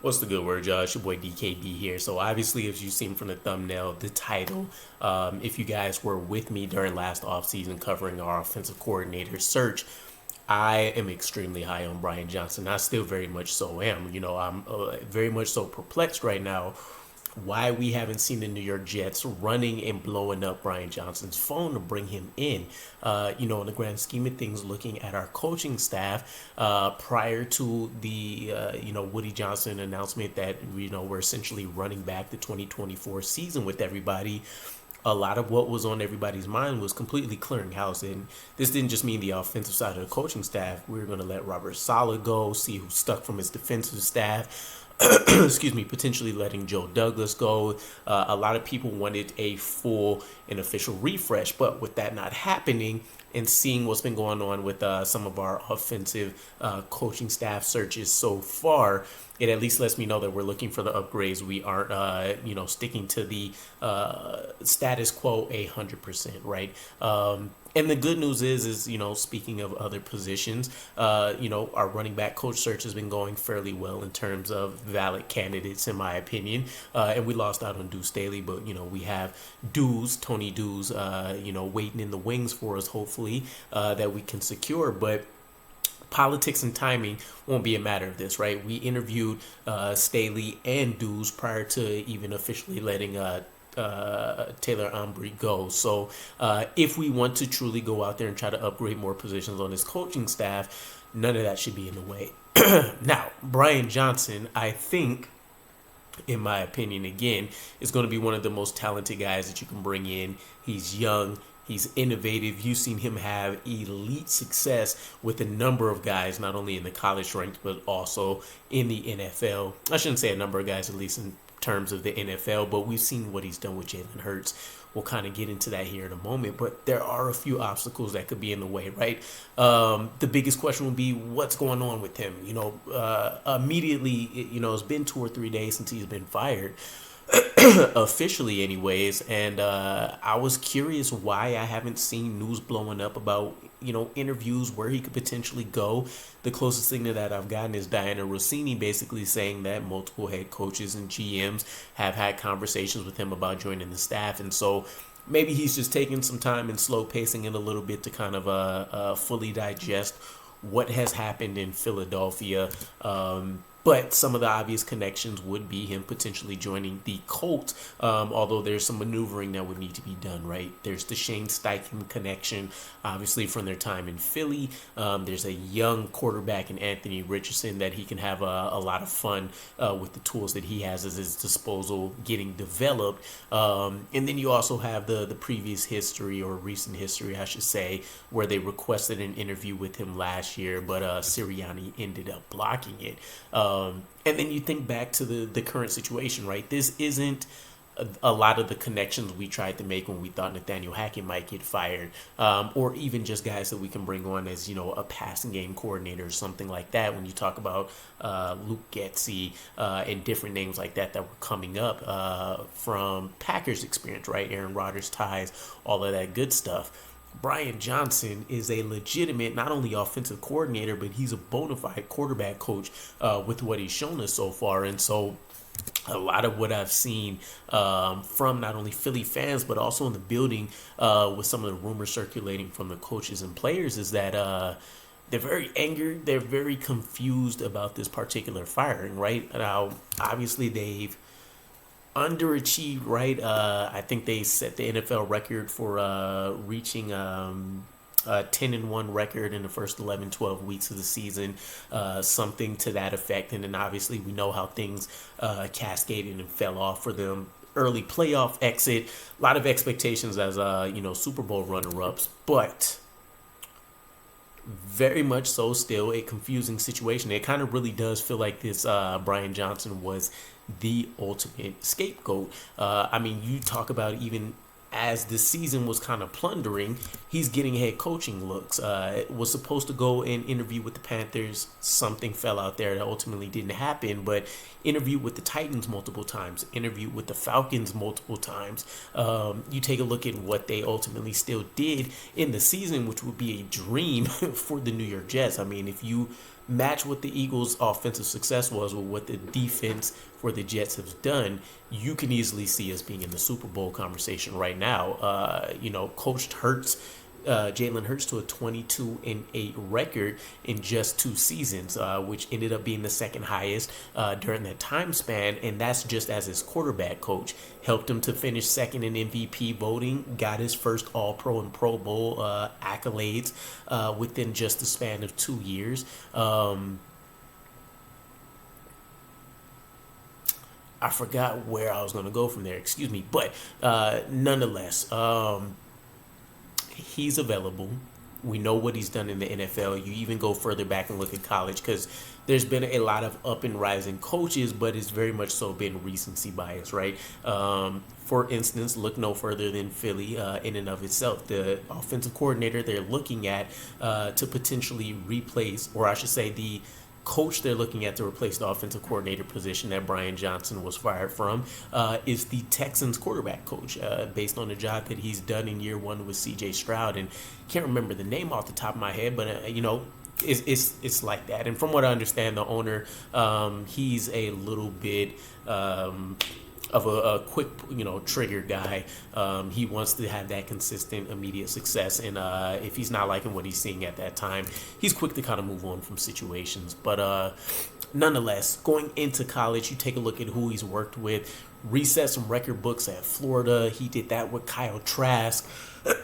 What's the good word, y'all? It's your boy DKB here. So obviously, as you've seen from the thumbnail, the title, if you guys were with me during last offseason covering our offensive coordinator search, I am extremely high on Brian Johnson. I still very much so am. I'm very much so perplexed right now why we haven't seen the New York Jets running and blowing up Brian Johnson's phone to bring him in. In the grand scheme of things, looking at our coaching staff prior to the, Woody Johnson announcement that, we're essentially running back the 2024 season with everybody. A lot of what was on everybody's mind was completely clearing house. And this didn't just mean the offensive side of the coaching staff. We were going to let Robert Saleh go, see who stuck from his defensive staff. Potentially letting Joe Douglas go. A lot of people wanted a full and official refresh, but with that not happening and seeing what's been going on with some of our offensive coaching staff searches so far, it at least lets me know that we're looking for the upgrades. We aren't, sticking to the status quo 100%, right? And the good news is, speaking of other positions, our running back coach search has been going fairly well in terms of valid candidates, in my opinion. And we lost out on Deuce Staley, but, we have Tony Dews, waiting in the wings for us, hopefully, that we can secure. But politics and timing won't be a matter of this, right? We interviewed Staley and Dews prior to even officially letting Taylor Embry go. So if we want to truly go out there and try to upgrade more positions on this coaching staff, none of that should be in the way. Now, Brian Johnson, I think, in my opinion, again, is going to be one of the most talented guys that you can bring in. He's young. He's innovative. You've seen him have elite success with a number of guys, not only in the college ranks, but also in the NFL. I shouldn't say a number of guys, at least in terms of the NFL, but we've seen what he's done with Jalen Hurts. We'll kind of get into that here in a moment, but there are a few obstacles that could be in the way, right? The biggest question would be what's going on with him. Immediately, it's been 2 or 3 days since he's been fired. Officially anyways, and I was curious why I haven't seen news blowing up about interviews where he could potentially go. The closest thing to that I've gotten is Diana Rossini basically saying that multiple head coaches and GMs have had conversations with him about joining the staff, and so maybe he's just taking some time and slow pacing it a little bit to kind of fully digest what has happened in Philadelphia. But some of the obvious connections would be him potentially joining the Colts, although there's some maneuvering that would need to be done, right? There's the Shane Steichen connection, obviously, from their time in Philly. There's a young quarterback in Anthony Richardson that he can have a lot of fun with the tools that he has at his disposal getting developed. And then you also have the previous history, or recent history, I should say, where they requested an interview with him last year, but Sirianni ended up blocking it. And then you think back to the current situation, right? This isn't a lot of the connections we tried to make when we thought Nathaniel Hackett might get fired, or even just guys that we can bring on as, a passing game coordinator or something like that. When you talk about Luke Getsy and different names like that were coming up from Packers experience, right? Aaron Rodgers ties, all of that good stuff. Brian Johnson is a legitimate, not only offensive coordinator, but he's a bona fide quarterback coach with what he's shown us so far. And so a lot of what I've seen from not only Philly fans, but also in the building with some of the rumors circulating from the coaches and players is that they're very angered. They're very confused about this particular firing, right? Now, obviously, they've underachieved, right? I think they set the NFL record for reaching a 10-1 record in the first 11, 12 weeks of the season, something to that effect. And then obviously we know how things cascaded and fell off for them. Early playoff exit, a lot of expectations as Super Bowl runner-ups, but very much so still a confusing situation. It kind of really does feel like this Brian Johnson was the ultimate scapegoat. You talk about even as the season was kind of plundering, he's getting head coaching looks. Was supposed to go and interview with the Panthers. Something fell out there that ultimately didn't happen, but interviewed with the Titans multiple times, interviewed with the Falcons multiple times. You take a look at what they ultimately still did in the season, which would be a dream for the New York Jets. If you match what the Eagles' offensive success was with what the defense for the Jets have done, you can easily see us being in the Super Bowl conversation right now. Coached Jalen Hurts to a 22-8 record in just 2 seasons, which ended up being the second highest during that time span, and that's just as his quarterback coach. Helped him to finish second in MVP voting, got his first All-Pro and Pro Bowl accolades within just the span of 2 years. I forgot where I was going to go from there, excuse me, but nonetheless, he's available. We know what he's done in the NFL. You even go further back and look at college, because there's been a lot of up and rising coaches, but it's very much so been recency bias, right? For instance, look no further than Philly in and of itself. The offensive coordinator they're looking at to potentially replace, or I should say the coach they're looking at to replace the offensive coordinator position that Brian Johnson was fired from is the Texans quarterback coach, based on the job that he's done in year 1 with C.J. Stroud. And can't remember the name off the top of my head, but it's like that. And from what I understand, the owner, he's a little bit of a quick, trigger guy. He wants to have that consistent, immediate success. And if he's not liking what he's seeing at that time, he's quick to kind of move on from situations. But nonetheless, going into college, you take a look at who he's worked with. Reset some record books at Florida. He did that with Kyle Trask,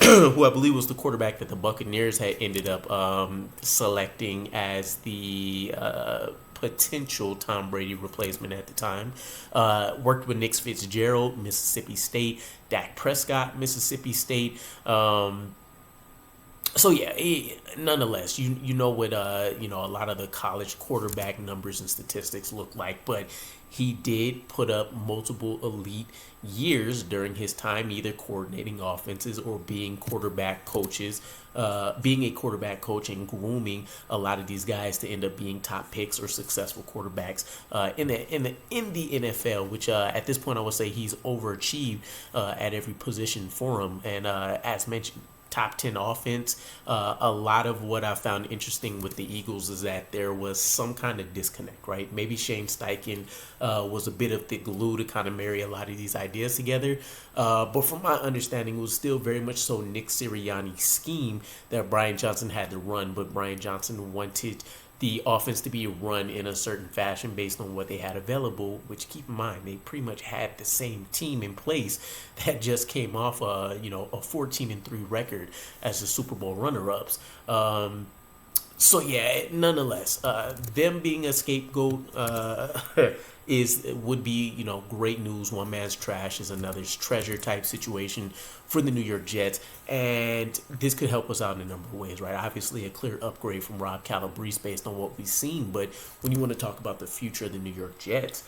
who I believe was the quarterback that the Buccaneers had ended up selecting as the potential Tom Brady replacement at the time. Worked with Nick Fitzgerald, Mississippi State, Dak Prescott, Mississippi State. Nonetheless, you know what a lot of the college quarterback numbers and statistics look like, but he did put up multiple elite years during his time either coordinating offenses or being quarterback coaches, being a quarterback coach and grooming a lot of these guys to end up being top picks or successful quarterbacks in the NFL, which at this point I would say he's overachieved at every position for him. And as mentioned, top 10 offense. A lot of what I found interesting with the Eagles is that there was some kind of disconnect, right? Maybe Shane Steichen was a bit of the glue to kind of marry a lot of these ideas together. But from my understanding, it was still very much so Nick Sirianni's scheme that Brian Johnson had to run, but Brian Johnson wanted the offense to be run in a certain fashion based on what they had available, which, keep in mind, they pretty much had the same team in place that just came off a 14-3 record as the Super Bowl runner-ups. Nonetheless, them being a scapegoat would be great news. One man's trash is another's treasure type situation for the New York Jets, and this could help us out in a number of ways, right? Obviously, a clear upgrade from Rob Calabrese based on what we've seen, but when you want to talk about the future of the New York Jets,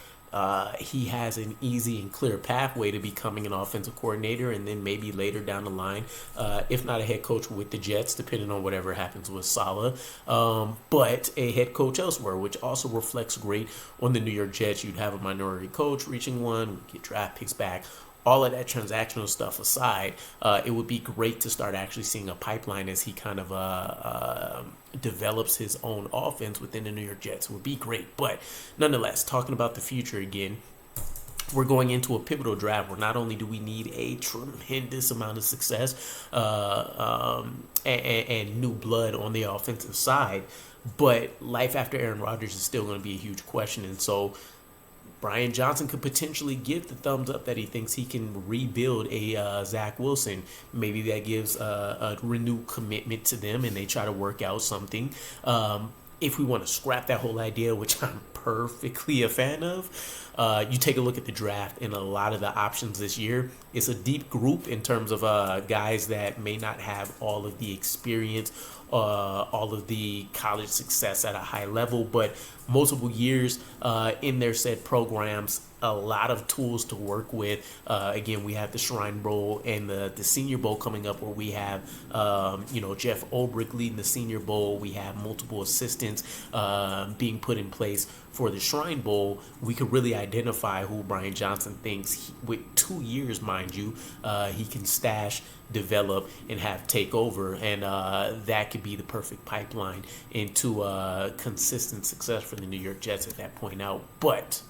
he has an easy and clear pathway to becoming an offensive coordinator, and then maybe later down the line, if not a head coach with the Jets, depending on whatever happens with Saleh, but a head coach elsewhere, which also reflects great on the New York Jets. You'd have a minority coach reaching one, get draft picks back. All of that transactional stuff aside, it would be great to start actually seeing a pipeline as he kind of develops his own offense within the New York Jets. It would be great. But nonetheless, talking about the future again, we're going into a pivotal draft where not only do we need a tremendous amount of success and new blood on the offensive side, but life after Aaron Rodgers is still going to be a huge question. And so Brian Johnson could potentially give the thumbs up that he thinks he can rebuild a Zach Wilson. Maybe that gives a renewed commitment to them and they try to work out something. If we want to scrap that whole idea, which I'm perfectly a fan of, you take a look at the draft and a lot of the options this year. It's a deep group in terms of guys that may not have all of the experience, all of the college success at a high level, but multiple years in their said programs, a lot of tools to work with. Again, we have the Shrine Bowl and the Senior Bowl coming up, where we have Jeff Ulbrich leading the Senior Bowl. We have multiple assistants being put in place for the Shrine Bowl. We could really identify who Brian Johnson thinks, with 2 years, mind you, he can stash, develop, and have take over, and that could be the perfect pipeline into consistent success for the New York Jets at that point out. But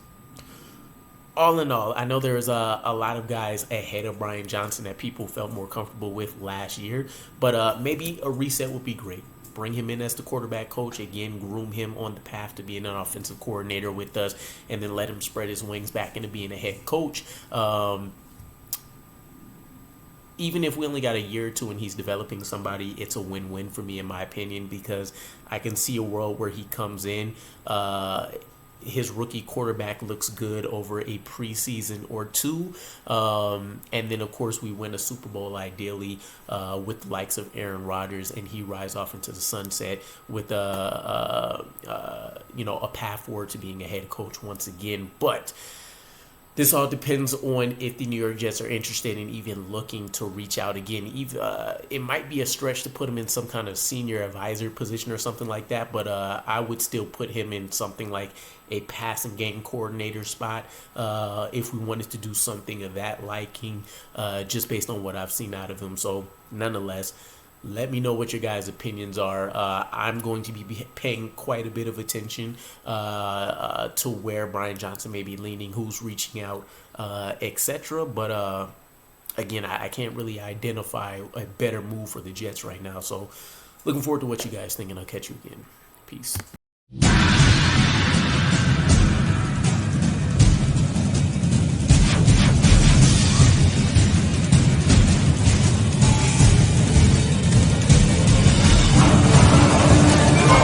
all in all, I know there's a lot of guys ahead of Brian Johnson that people felt more comfortable with last year, but maybe a reset would be great. Bring him in as the quarterback coach, again, groom him on the path to being an offensive coordinator with us, and then let him spread his wings back into being a head coach. Even if we only got a year or two and he's developing somebody, it's a win-win for me, in my opinion, because I can see a world where he comes in, his rookie quarterback looks good over a preseason or two, and then of course we win a Super Bowl ideally with the likes of Aaron Rodgers, and he rides off into the sunset with a path forward to being a head coach once again. But this all depends on if the New York Jets are interested in even looking to reach out again. It might be a stretch to put him in some kind of senior advisor position or something like that, but I would still put him in something like a passing game coordinator spot if we wanted to do something of that liking, just based on what I've seen out of him. So nonetheless, let me know what your guys' opinions are. I'm going to be paying quite a bit of attention to where Brian Johnson may be leaning, who's reaching out, etc. But again, I can't really identify a better move for the Jets right now. So looking forward to what you guys think, and I'll catch you again. Peace.